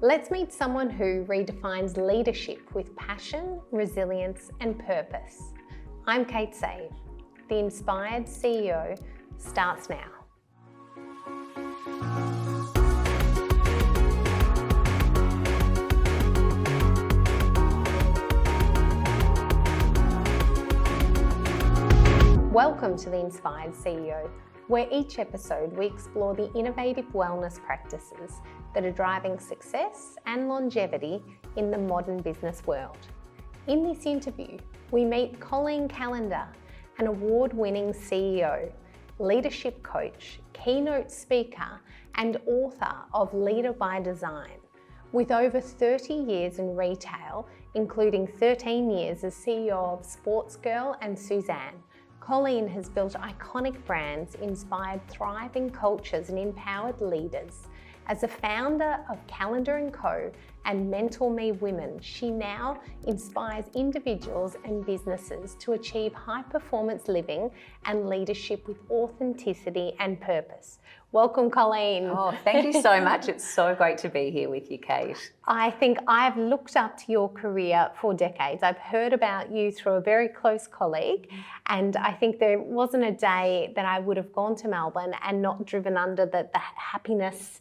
Let's meet someone who redefines leadership with passion, resilience, and purpose. I'm Kate Save. The Inspired CEO starts now. Welcome to The Inspired CEO, where each episode we explore the innovative wellness practices that are driving success and longevity in the modern business world. In this interview, we meet Colleen Callander, an award-winning CEO, leadership coach, keynote speaker, and author of Leader by Design. With over 30 years in retail, including 13 years as CEO of Sportsgirl and Suzanne, Colleen has built iconic brands, inspired thriving cultures and empowered leaders. As a founder of Callander & Co. and Mentor Me Women, she now inspires individuals and businesses to achieve high-performance living and leadership with authenticity and purpose. Welcome, Colleen. Oh, thank you so much. It's so great to be here with you, Kate. I think I've looked up to your career for decades. I've heard about you through a very close colleague, and I think there wasn't a day that I would have gone to Melbourne and not driven under the happiness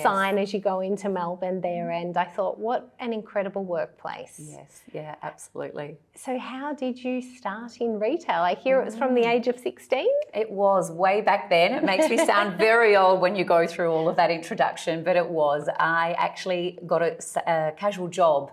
sign as you go into Melbourne there, and I thought, what an incredible workplace. Yes, yeah, absolutely. So how did you start in retail? I hear it was from the age of 16? It was way back then. It makes me sound very old when you go through all of that introduction, but it was. I actually got a casual job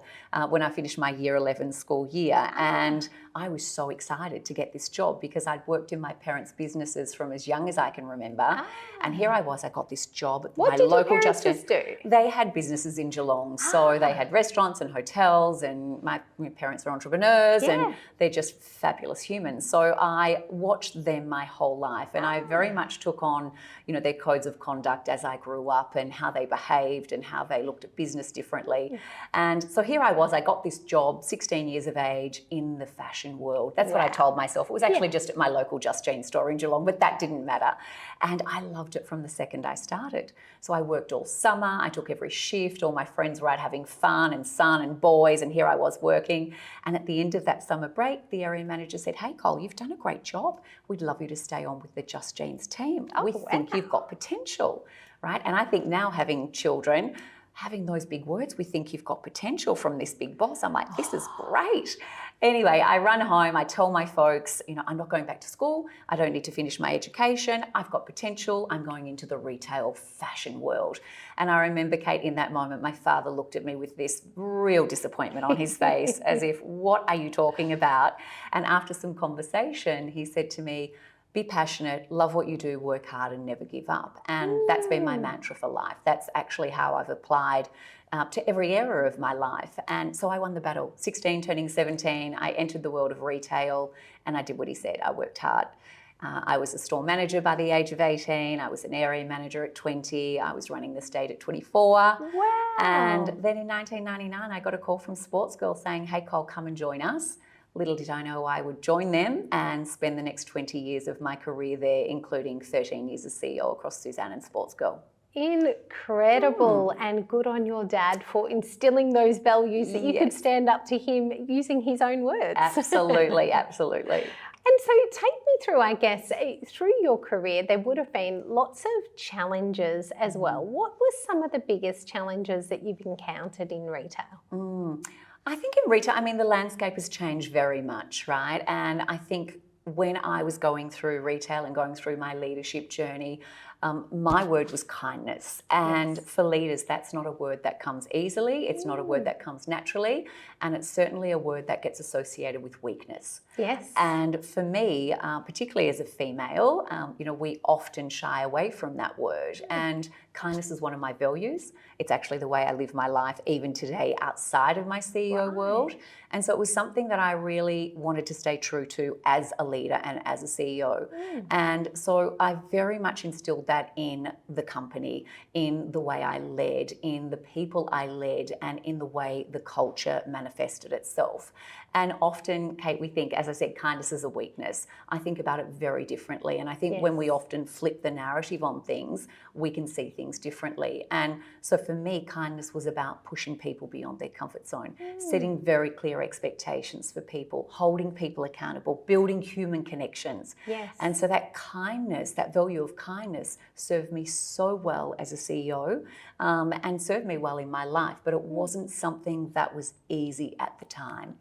when I finished my year 11 school year, and I was so excited to get this job because I'd worked in my parents' businesses from as young as I can remember. And here I was, I got this job at my local Justice do? They had businesses in Geelong, so they had restaurants and hotels, and my parents are entrepreneurs and they're just fabulous humans. So I watched them my whole life, and I very much took on, their codes of conduct as I grew up and how they behaved and how they looked at business differently. And so here I was, I got this job, 16 years of age, in the fashion world. That's what I told myself. It was actually just at my local Just Jean store in Geelong, but that didn't matter. And I loved it from the second I started. So I worked all summer, I took every shift, all my friends were out having fun and sun and boys, and here I was working. And at the end of that summer break, the area manager said, "Hey Cole, you've done a great job. We'd love you to stay on with the Just Jeans team. We think you've got potential," right? And I think now, having children, having those big words, we think you've got potential from this big boss. I'm like, this is great. Anyway, I run home, I tell my folks, I'm not going back to school. I don't need to finish my education. I've got potential. I'm going into the retail fashion world. And I remember, Kate, in that moment, my father looked at me with this real disappointment on his face, as if, what are you talking about? And after some conversation, he said to me, "Be passionate, love what you do, work hard and never give up." And that's been my mantra for life. That's actually how I've applied to every area of my life. And so I won the battle. 16, turning 17, I entered the world of retail and I did what he said. I worked hard. I was a store manager by the age of 18. I was an area manager at 20. I was running the state at 24. Wow. And then in 1999, I got a call from Sportsgirl saying, "Hey Cole, come and join us." Little did I know I would join them and spend the next 20 years of my career there, including 13 years as CEO across Suzanne and Sportsgirl. Incredible, and good on your dad for instilling those values that you could stand up to him using his own words. Absolutely, absolutely. And so take me through, I guess, through your career, there would have been lots of challenges as well. What were some of the biggest challenges that you've encountered in retail? I think in retail, the landscape has changed very much, right? And I think when I was going through retail and going through my leadership journey, my word was kindness. And for leaders, that's not a word that comes easily. It's not a word that comes naturally. And it's certainly a word that gets associated with weakness. Yes. And for me, particularly as a female, we often shy away from that word. And kindness is one of my values. It's actually the way I live my life even today outside of my CEO world. And so it was something that I really wanted to stay true to as a leader and as a CEO. And so I very much instilled that in the company, in the way I led, in the people I led, and in the way the culture manifested itself. And often, Kate, we think, as I said, kindness is a weakness. I think about it very differently. And I think when we often flip the narrative on things, we can see things differently. And so for me, kindness was about pushing people beyond their comfort zone, setting very clear expectations for people, holding people accountable, building human connections. Yes. And so that kindness, that value of kindness, served me so well as a CEO and served me well in my life. But it wasn't something that was easy at the time.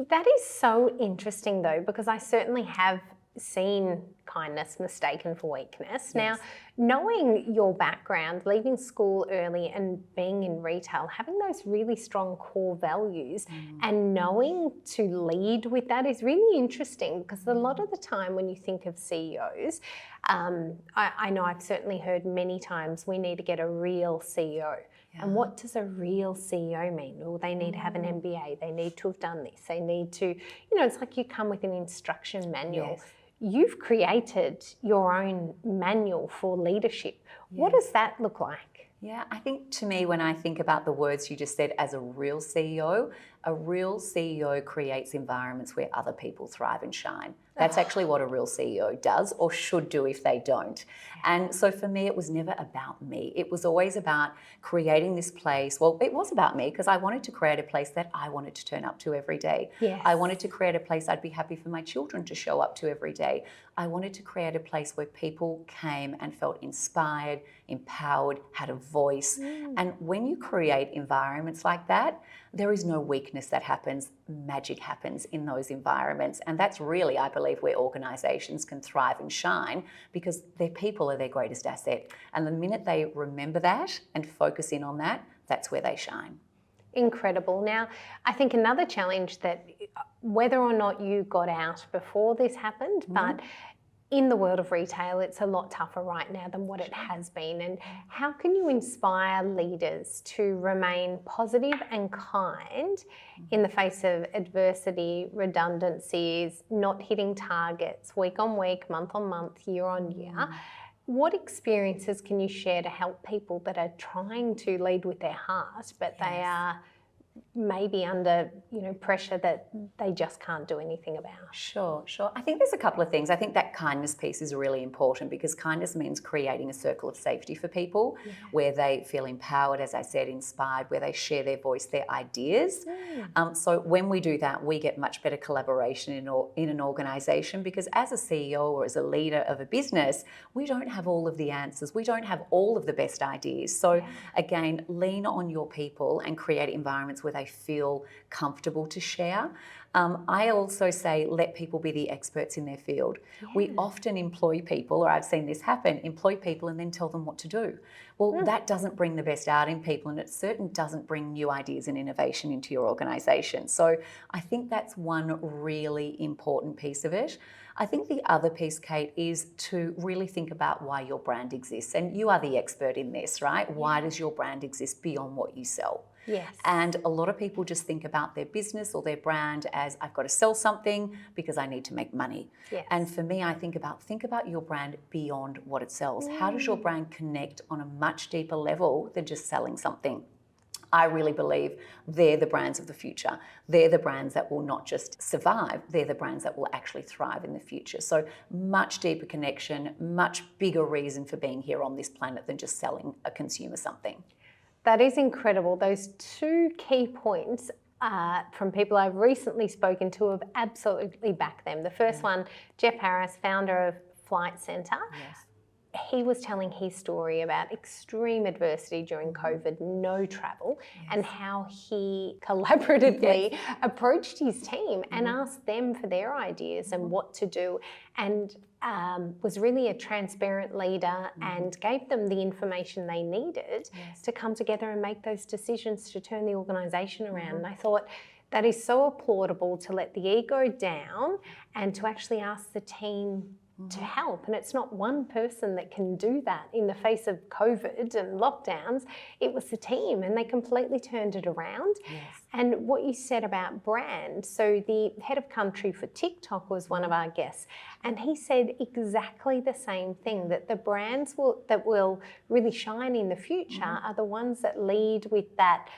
That is so interesting, though, because I certainly have seen kindness mistaken for weakness. Yes. Now, knowing your background, leaving school early and being in retail, having those really strong core values and knowing to lead with that is really interesting, because a lot of the time when you think of CEOs, I know I've certainly heard many times, we need to get a real CEO. And what does a real CEO mean? Well, they need to have an MBA, they need to have done this, they need to, it's like you come with an instruction manual. Yes. You've created your own manual for leadership. What does that look like? Yeah, I think to me, when I think about the words you just said, as a real CEO creates environments where other people thrive and shine. That's actually what a real CEO does, or should do if they don't. And so for me, it was never about me. It was always about creating this place. Well, it was about me, because I wanted to create a place that I wanted to turn up to every day. Yes. I wanted to create a place I'd be happy for my children to show up to every day. I wanted to create a place where people came and felt inspired, empowered, had a voice. And when you create environments like that, there is no weakness that happens. Magic happens in those environments. And that's really, I believe, where organisations can thrive and shine, because their people are their greatest asset. And the minute they remember that and focus in on that, that's where they shine. Incredible. Now, I think another challenge that, whether or not you got out before this happened, but in the world of retail, it's a lot tougher right now than what it has been. And how can you inspire leaders to remain positive and kind in the face of adversity, redundancies, not hitting targets week on week, month on month, year on year? What experiences can you share to help people that are trying to lead with their heart, but they are maybe under pressure that they just can't do anything about? Sure. I think there's a couple of things. I think that kindness piece is really important, because kindness means creating a circle of safety for people where they feel empowered, as I said, inspired, where they share their voice, their ideas. So when we do that, we get much better collaboration in an organisation, because as a CEO or as a leader of a business, we don't have all of the answers. We don't have all of the best ideas. So again, lean on your people and create environments where they feel comfortable to share. I also say, let people be the experts in their field. We often employ people, or I've seen this happen, employ people and then tell them what to do. Well, that doesn't bring the best out in people, and it certainly doesn't bring new ideas and innovation into your organisation. So I think that's one really important piece of it. I think the other piece, Kate, is to really think about why your brand exists. And you are the expert in this, right? Why does your brand exist beyond what you sell? Yes. And a lot of people just think about their business or their brand as, I've got to sell something because I need to make money. Yes. And for me, I think about your brand beyond what it sells. How does your brand connect on a much deeper level than just selling something? I really believe they're the brands of the future. They're the brands that will not just survive, they're the brands that will actually thrive in the future. So much deeper connection, much bigger reason for being here on this planet than just selling a consumer something. That is incredible. Those two key points from people I've recently spoken to have absolutely backed them. The first one, Jeff Harris, founder of Flight Centre. Yes. He was telling his story about extreme adversity during COVID, no travel, and how he collaboratively approached his team and asked them for their ideas and what to do, and was really a transparent leader and gave them the information they needed to come together and make those decisions to turn the organisation around. And I thought, that is so applaudable, to let the ego down and to actually ask the team to help. And it's not one person that can do that in the face of COVID and lockdowns. It was the team, and they completely turned it around. Yes. And what you said about brand, so the head of country for TikTok was one of our guests, and he said exactly the same thing, that the brands that will really shine in the future are the ones that lead with that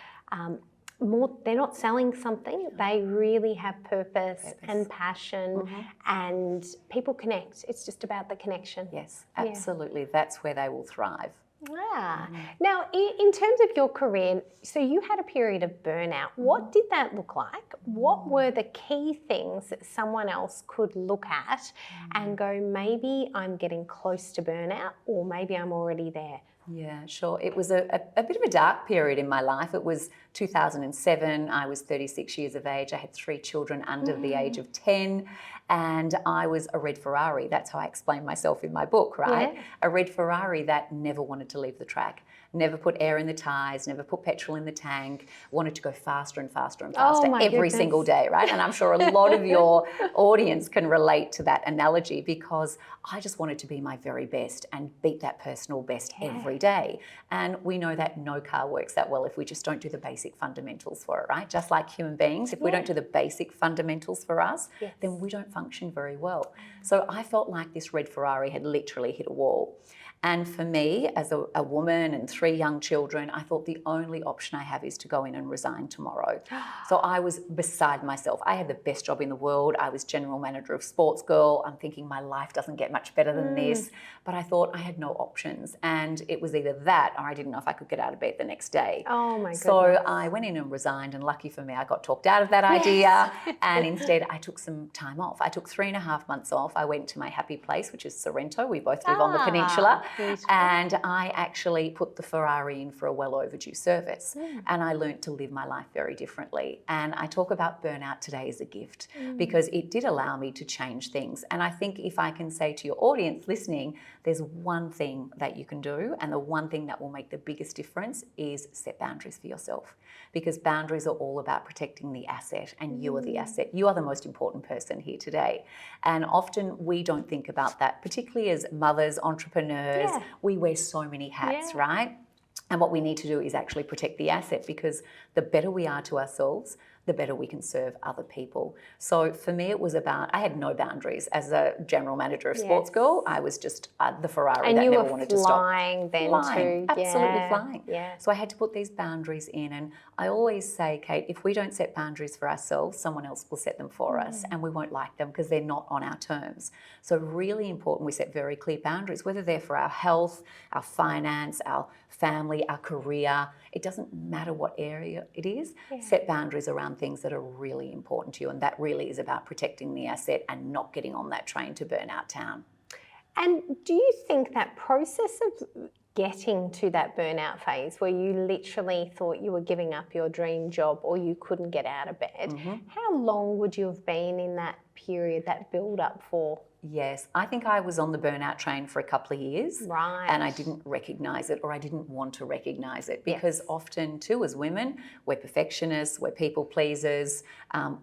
they're not selling something, they really have purpose and passion, and people connect. It's just about the connection. Yes, absolutely. That's where they will thrive. Yeah. Now, in terms of your career, so you had a period of burnout. What did that look like? What were the key things that someone else could look at and go, maybe I'm getting close to burnout, or maybe I'm already there? Yeah, sure. It was a bit of a dark period in my life. It was 2007. I was 36 years of age. I had 3 children under the age of 10, and I was a red Ferrari. That's how I explain myself in my book, right? Yeah. A red Ferrari that never wanted to leave the track, never put air in the tyres, never put petrol in the tank, wanted to go faster and faster and faster every single day, right? And I'm sure a lot of your audience can relate to that analogy, because I just wanted to be my very best and beat that personal best every day. And we know that no car works that well if we just don't do the basic fundamentals for it, right? Just like human beings, if we don't do the basic fundamentals for us, then we don't function very well. So I felt like this red Ferrari had literally hit a wall. And for me, as a woman and 3 young children, I thought the only option I have is to go in and resign tomorrow. So I was beside myself. I had the best job in the world. I was general manager of Sportsgirl. I'm thinking my life doesn't get much better than this. But I thought I had no options. And it was either that, or I didn't know if I could get out of bed the next day. Oh my goodness. So I went in and resigned, and lucky for me, I got talked out of that idea. And instead I took some time off. I took 3.5 months off. I went to my happy place, which is Sorrento. We both live on the peninsula. Beautiful. And I actually put the Ferrari in for a well overdue service. And I learnt to live my life very differently. And I talk about burnout today as a gift, because it did allow me to change things. And I think if I can say to your audience listening, there's one thing that you can do, and the one thing that will make the biggest difference is set boundaries for yourself. Because boundaries are all about protecting the asset, and you are the asset. You are the most important person here today. And often we don't think about that, particularly as mothers, entrepreneurs. We wear so many hats, right? And what we need to do is actually protect the asset, because the better we are to ourselves, the better we can serve other people. So for me, it was about, I had no boundaries. As a general manager of Sportsgirl, I was just the Ferrari that never wanted to stop. And you were flying then too. Absolutely flying. So I had to put these boundaries in. And I always say, Kate, if we don't set boundaries for ourselves, someone else will set them for us, and we won't like them because they're not on our terms. So really important we set very clear boundaries, whether they're for our health, our finance, our family, our career. It doesn't matter what area it is. Set boundaries around things that are really important to you, and that really is about protecting the asset and not getting on that train to burnout town. And do you think that process of getting to that burnout phase where you literally thought you were giving up your dream job or you couldn't get out of bed, how long would you have been in that period, that build up for? Yes, I think I was on the burnout train for a couple of years. Right. And I didn't recognise it, or I didn't want to recognise it, because often too, as women, we're perfectionists, we're people pleasers.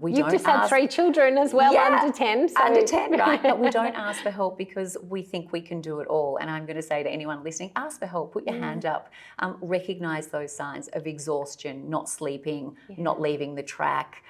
You've just had 3 children as well, under 10. So. Under 10, right? But we don't ask for help because we think we can do it all. And I'm going to say to anyone listening, ask for help, put your hand up, recognise those signs of exhaustion, not sleeping, not leaving the track,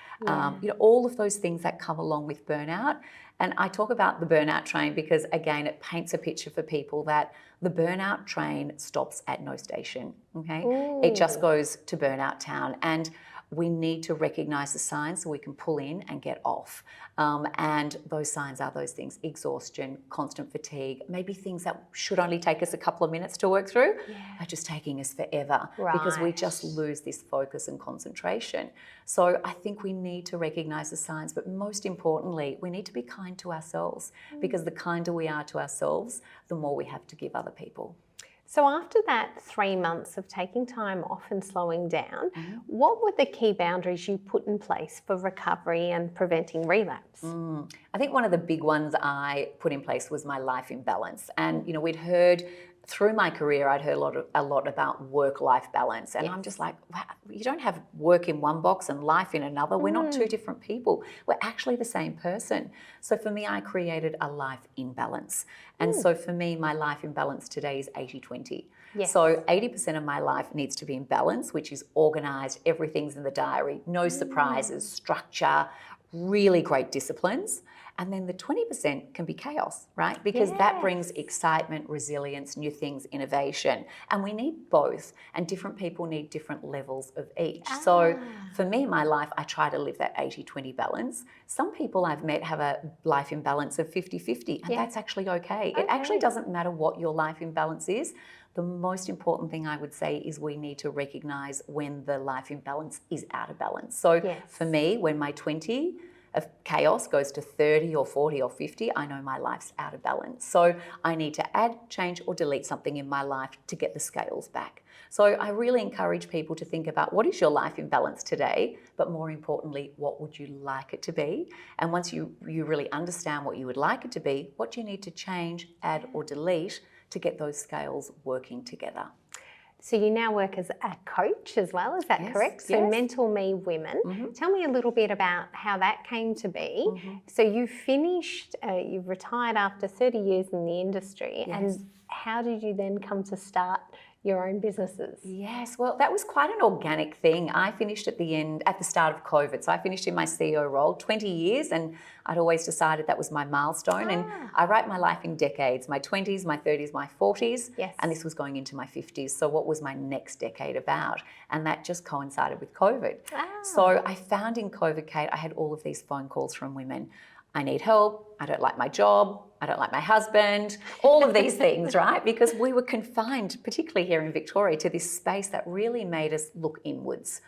all of those things that come along with burnout. And I talk about the burnout train because, again, it paints a picture for people that the burnout train stops at no station, okay? It just goes to burnout town. And we need to recognise the signs so we can pull in and get off. And those signs are those things: exhaustion, constant fatigue, maybe things that should only take us a couple of minutes to work through are just taking us forever because we just lose this focus and concentration. So I think we need to recognise the signs, but most importantly, we need to be kind to ourselves, because the kinder we are to ourselves, the more we have to give other people. So after that 3 months of taking time off and slowing down, what were the key boundaries you put in place for recovery and preventing relapse? I think one of the big ones I put in place was my life imbalance. And, we'd heard through my career, I'd heard a lot about work-life balance. And I'm just like, wow, you don't have work in one box and life in another. We're not two different people. We're actually the same person. So for me, I created a life in balance. And so for me, my life in balance today is 80-20. Yes. So 80% of my life needs to be in balance, which is organized, everything's in the diary, no surprises, structure, really great disciplines. And then the 20% can be chaos, right? Because that brings excitement, resilience, new things, innovation. And we need both. And different people need different levels of each. So for me, my life, I try to live that 80-20 balance. Some people I've met have a life imbalance of 50-50, and that's actually okay. It actually doesn't matter what your life imbalance is. The most important thing I would say is we need to recognize when the life imbalance is out of balance. So for me, when my 20 of chaos goes to 30 or 40 or 50, I know my life's out of balance. So I need to add, change, or delete something in my life to get the scales back. So I really encourage people to think about what is your life in balance today, but more importantly, what would you like it to be? And once you really understand what you would like it to be, what do you need to change, add, or delete to get those scales working together? So you now work as a coach as well, is that correct? So Mentor Me Women. Tell me a little bit about how that came to be. So you finished, you've retired after 30 years in the industry, and how did you then come to start your own businesses? Yes, well, that was quite an organic thing. I finished at the start of COVID. So I finished in my CEO role, 20 years, and I'd always decided that was my milestone. And I write my life in decades, my 20s, my 30s, my 40s, and this was going into my 50s. So what was my next decade about? And that just coincided with COVID. So I found in COVID, Kate, I had all of these phone calls from women. I need help, I don't like my job, I don't like my husband, all of these things, right? Because we were confined, particularly here in Victoria, to this space that really made us look inwards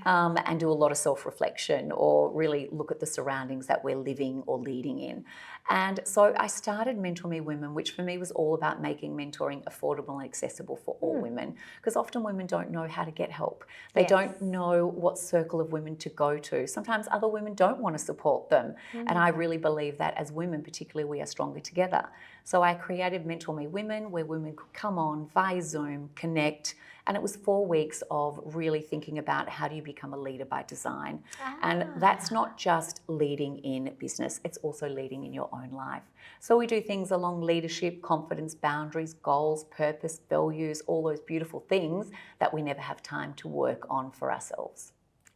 and do a lot of self-reflection or really look at the surroundings that we're living or leading in. And so I started Mentor Me Women, which for me was all about making mentoring affordable and accessible for all women, because often women don't know how to get help. They don't know what circle of women to go to. Sometimes other women don't want to support them. And I really believe that as women, particularly, we are stronger together. So I created Mentor Me Women, where women could come on via Zoom, connect, and it was 4 weeks of really thinking about how do you become a leader by design. And that's not just leading in business, it's also leading in your own life. So we do things along leadership, confidence, boundaries, goals, purpose, values, all those beautiful things that we never have time to work on for ourselves.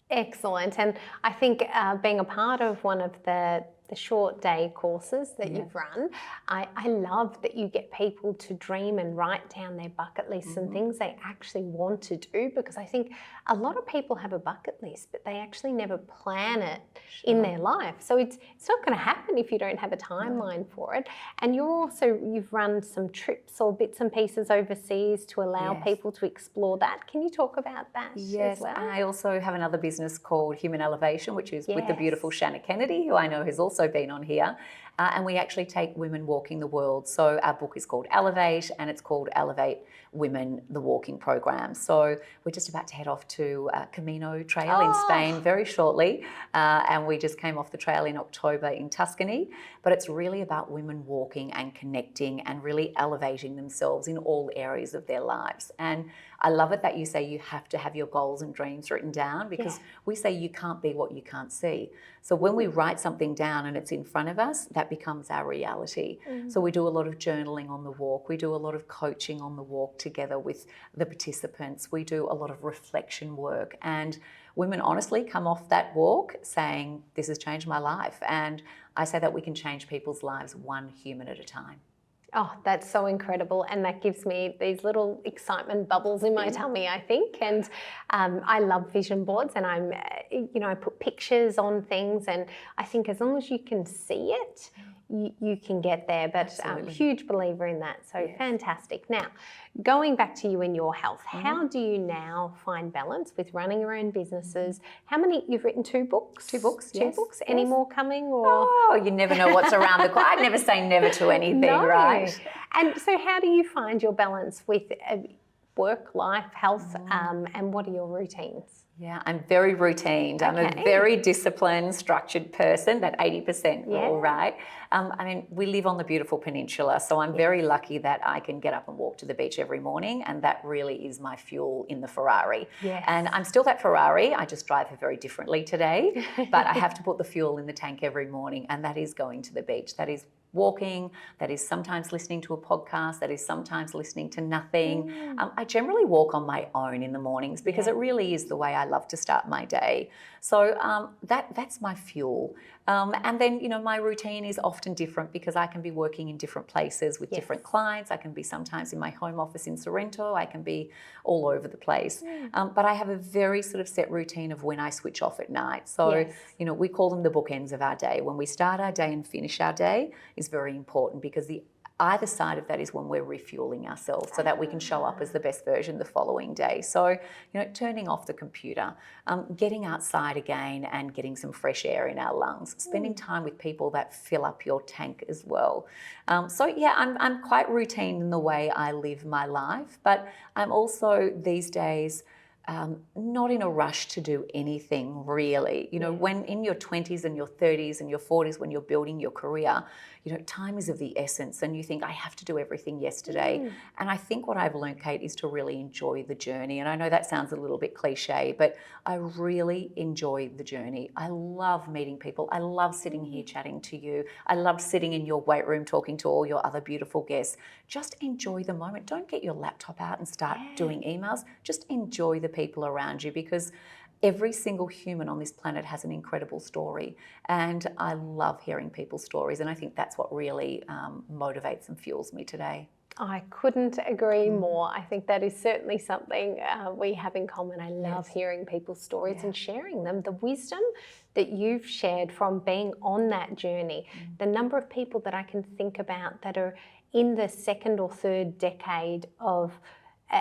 Excellent. And I think being a part of one of the short day courses that you've run, I love that you get people to dream and write down their bucket lists and things they actually want to do, because I think a lot of people have a bucket list, but they actually never plan it in their life. So it's not going to happen if you don't have a timeline for it. And you've run some trips or bits and pieces overseas to allow people to explore that. Can you talk about that as well? I also have another business called Human Elevation, which is with the beautiful Shanna Kennedy, who I know has also been on here. And we actually take women walking the world. So our book is called Elevate, and it's called Elevate Women, the Walking Program. So we're just about to head off to Camino Trail in Spain very shortly. And we just came off the trail in October in Tuscany. But it's really about women walking and connecting and really elevating themselves in all areas of their lives. And I love it that you say you have to have your goals and dreams written down, because we say you can't be what you can't see. So when we write something down and it's in front of us, that becomes our reality. So we do a lot of journaling on the walk. We do a lot of coaching on the walk together with the participants. We do a lot of reflection work. And women honestly come off that walk saying, this has changed my life. And I say that we can change people's lives one human at a time. Oh, that's so incredible. And that gives me these little excitement bubbles in my tummy, I think. And I love vision boards, and I put pictures on things, and I think as long as you can see it, you can get there. But huge believer in that. So fantastic. Now, going back to you and your health, how do you now find balance with running your own businesses? How many, you've written 2 books? 2 books, Two books. Any more coming? Or? Oh, you never know what's around the corner. I'd never say never to anything, right? And so how do you find your balance with work, life, health, and what are your routines? Yeah, I'm very routined. I'm a very disciplined, structured person, that 80% rule, right? I mean, we live on the beautiful peninsula, so I'm very lucky that I can get up and walk to the beach every morning, and that really is my fuel in the Ferrari. Yes. And I'm still that Ferrari, I just drive her very differently today, but I have to put the fuel in the tank every morning, and that is going to the beach. That is walking, that is sometimes listening to a podcast, that is sometimes listening to nothing. I generally walk on my own in the mornings because it really is the way I love to start my day. So that's my fuel. And then, you know, my routine is often different because I can be working in different places with different clients. I can be sometimes in my home office in Sorrento. I can be all over the place. But I have a very sort of set routine of when I switch off at night. So, you know, we call them the bookends of our day. When we start our day and finish our day is very important, because the either side of that is when we're refueling ourselves so that we can show up as the best version the following day. So, you know, turning off the computer, getting outside again and getting some fresh air in our lungs, spending time with people that fill up your tank as well. So yeah, I'm quite routine in the way I live my life, but I'm also these days not in a rush to do anything really. You know, when in your 20s and your 30s and your 40s, when you're building your career, you know, time is of the essence, and you think, I have to do everything yesterday. And I think what I've learned, Kate, is to really enjoy the journey. And I know that sounds a little bit cliche, but I really enjoy the journey. I love meeting people. I love sitting here chatting to you. I love sitting in your weight room talking to all your other beautiful guests. Just enjoy the moment. Don't get your laptop out and start doing emails. Just enjoy the people around you, because every single human on this planet has an incredible story, and I love hearing people's stories, and I think that's what really motivates and fuels me today. I couldn't agree more. I think that is certainly something we have in common. I love hearing people's stories and sharing them. The wisdom that you've shared from being on that journey, the number of people that I can think about that are in the second or third decade of,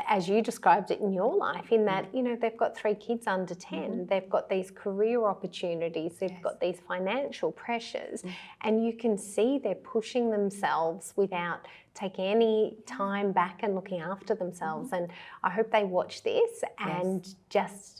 as you described it in your life, in that, you know, they've got 3 kids under 10, they've got these career opportunities, they've got these financial pressures, and you can see they're pushing themselves without taking any time back and looking after themselves. And I hope they watch this and just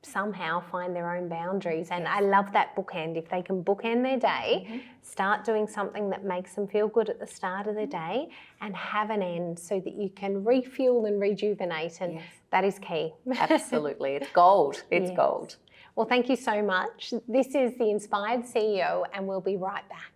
somehow find their own boundaries. And I love that bookend. If they can bookend their day, start doing something that makes them feel good at the start of the day, and have an end so that you can refuel and rejuvenate. And that is key. Absolutely. It's gold. It's gold. Well, thank you so much. This is The Inspired CEO, and we'll be right back.